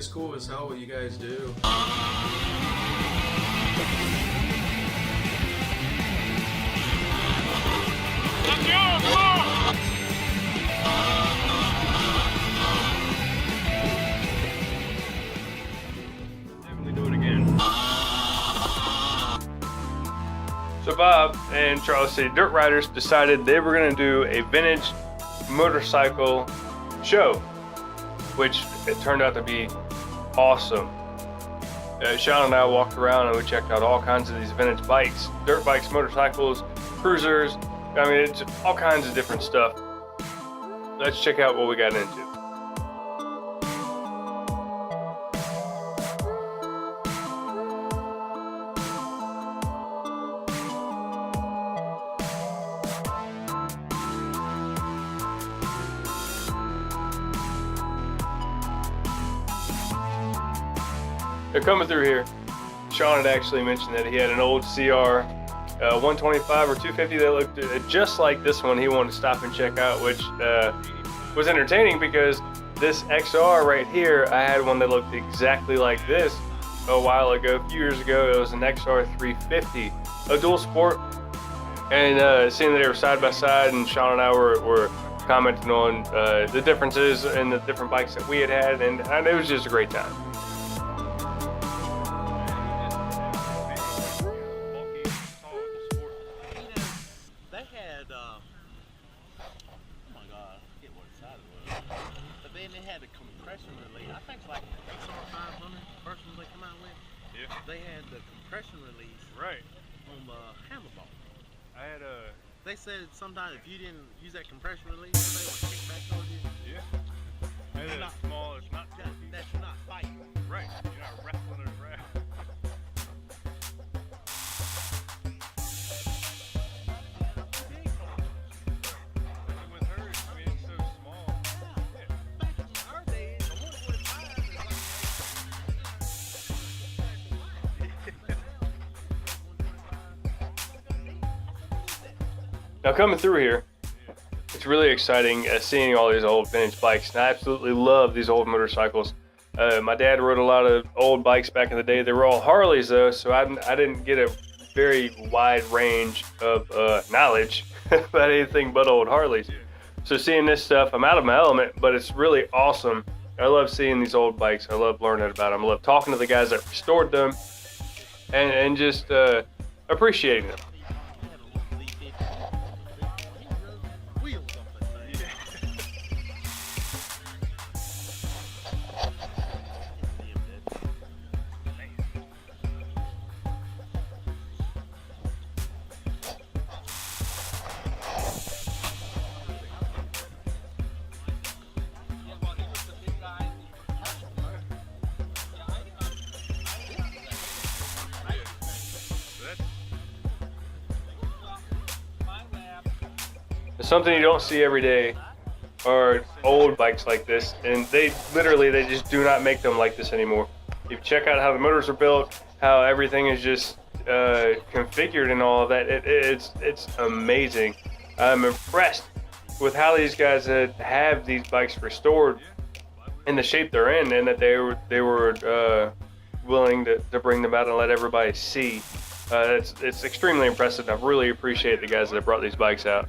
It's cool as hell what you guys do. Definitely do it again. So Bob and Charles City Dirt Riders decided they were going to do a vintage motorcycle show, which it turned out to be awesome. Sean and I walked around and we checked out all kinds of these vintage bikes, dirt bikes, motorcycles, cruisers. I mean, it's all kinds of different stuff. Let's check out what we got into. They're coming through here. Sean had actually mentioned that he had an old CR 125 or 250 that looked just like this one he wanted to stop and check out, which was entertaining because this XR right here, I had one that looked exactly like this a while ago, a few years ago. It was an XR 350, a dual sport, and seeing that they were side by side, and Sean and I were commenting on the differences in the different bikes that we had, and it was just a great time. They had a compression release. I think it's like XR 500 first one they come out with. Yeah. They had the compression release. Right. On the handlebar. I had a. They said sometimes if you didn't use that compression release, they would kick back towards you. Yeah. And it's small. It's not. That's not fighting. Right. You're not wrestling it around. Now coming through here, it's really exciting seeing all these old vintage bikes. And I absolutely love these old motorcycles. My dad rode a lot of old bikes back in the day. They were all Harleys though, so I didn't get a very wide range of knowledge about anything but old Harleys. So seeing this stuff, I'm out of my element, but it's really awesome. I love seeing these old bikes. I love learning about them. I love talking to the guys that restored them and just appreciating them. Something you don't see every day are old bikes like this, and they just do not make them like this anymore. If you check out how the motors are built, how everything is just configured and all of that, it's amazing. I'm impressed with how these guys have these bikes restored in the shape they're in, and that they were willing to bring them out and let everybody see. It's extremely impressive. I really appreciate the guys that brought these bikes out.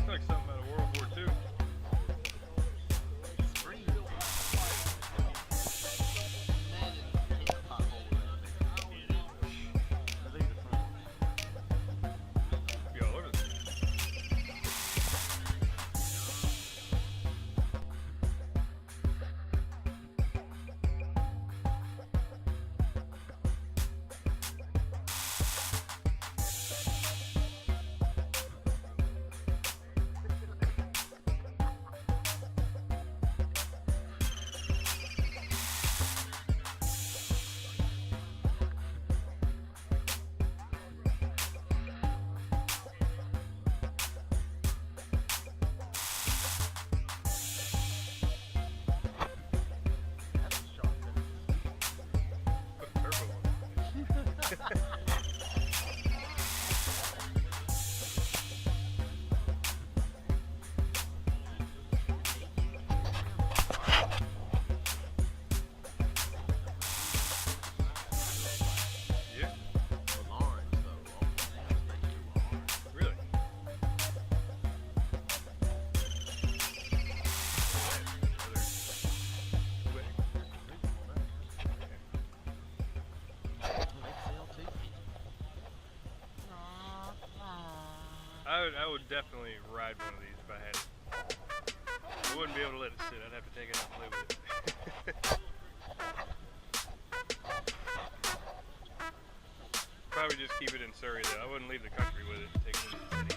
Like something out of World War II. Be Yeah. Lawrence, though. Really? I would definitely ride one of these if I had it. I wouldn't be able to let it sit. I'd have to take it out and play with it. Probably just keep it in Surrey though. I wouldn't leave the country with it and take it into the city.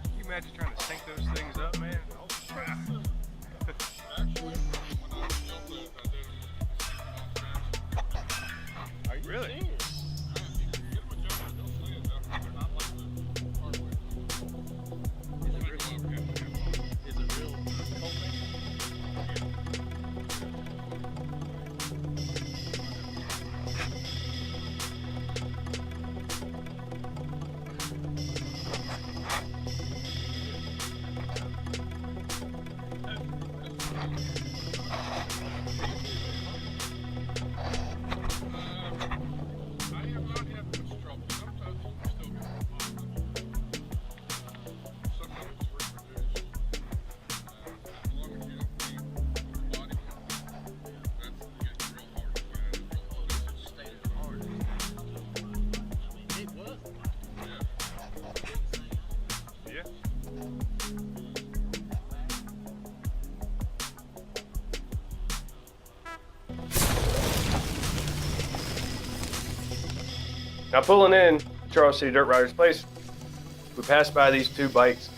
Can you imagine trying to sync those things up, man? Oh, crap. Are you really? Is it real cold? It was. Yeah. Now pulling in Charles City Dirt Riders Place, we passed by these two bikes,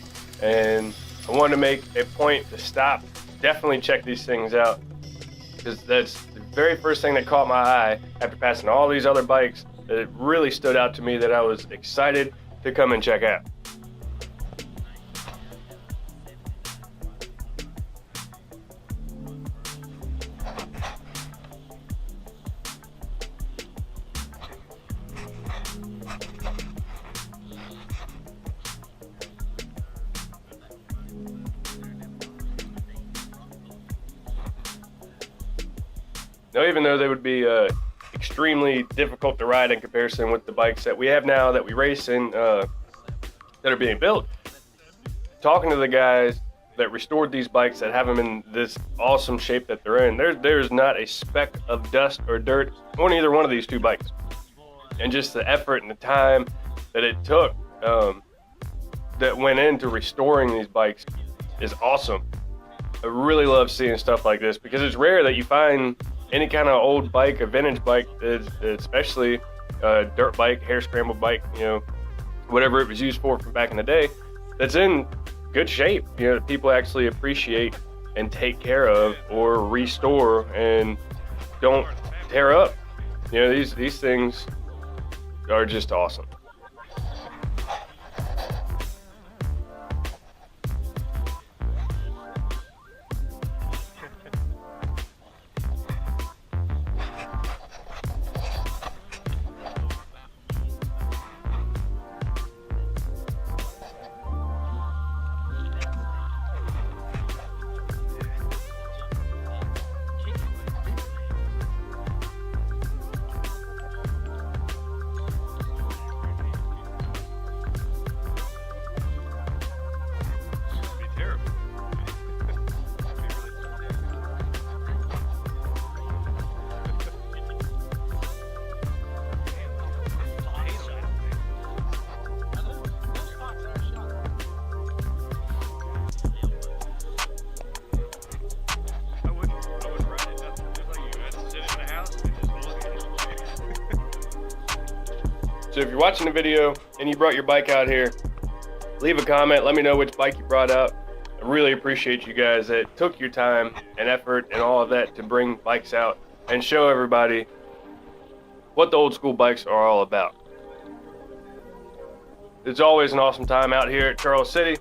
and I wanted to make a point to stop, definitely check these things out, because that's the very first thing that caught my eye after passing all these other bikes. That it really stood out to me that I was excited to come and check out. Now, even though they would be extremely difficult to ride in comparison with the bikes that we have now that we race in that are being built, talking to the guys that restored these bikes that have them in this awesome shape that they're in, there's not a speck of dust or dirt on either one of these two bikes. And just the effort and the time that it took that went into restoring these bikes is awesome. I really love seeing stuff like this because it's rare that you find any kind of old bike, a vintage bike, especially a dirt bike, hair scramble bike, you know, whatever it was used for from back in the day, that's in good shape, you know, that people actually appreciate and take care of or restore and don't tear up. You know, these things are just awesome. So if you're watching the video and you brought your bike out here, leave a comment, let me know which bike you brought out. I really appreciate you guys that took your time and effort and all of that to bring bikes out and show everybody what the old school bikes are all about. It's always an awesome time out here at Charles City.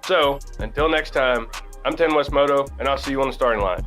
So, until next time, I'm 10 West Moto, and I'll see you on the starting line.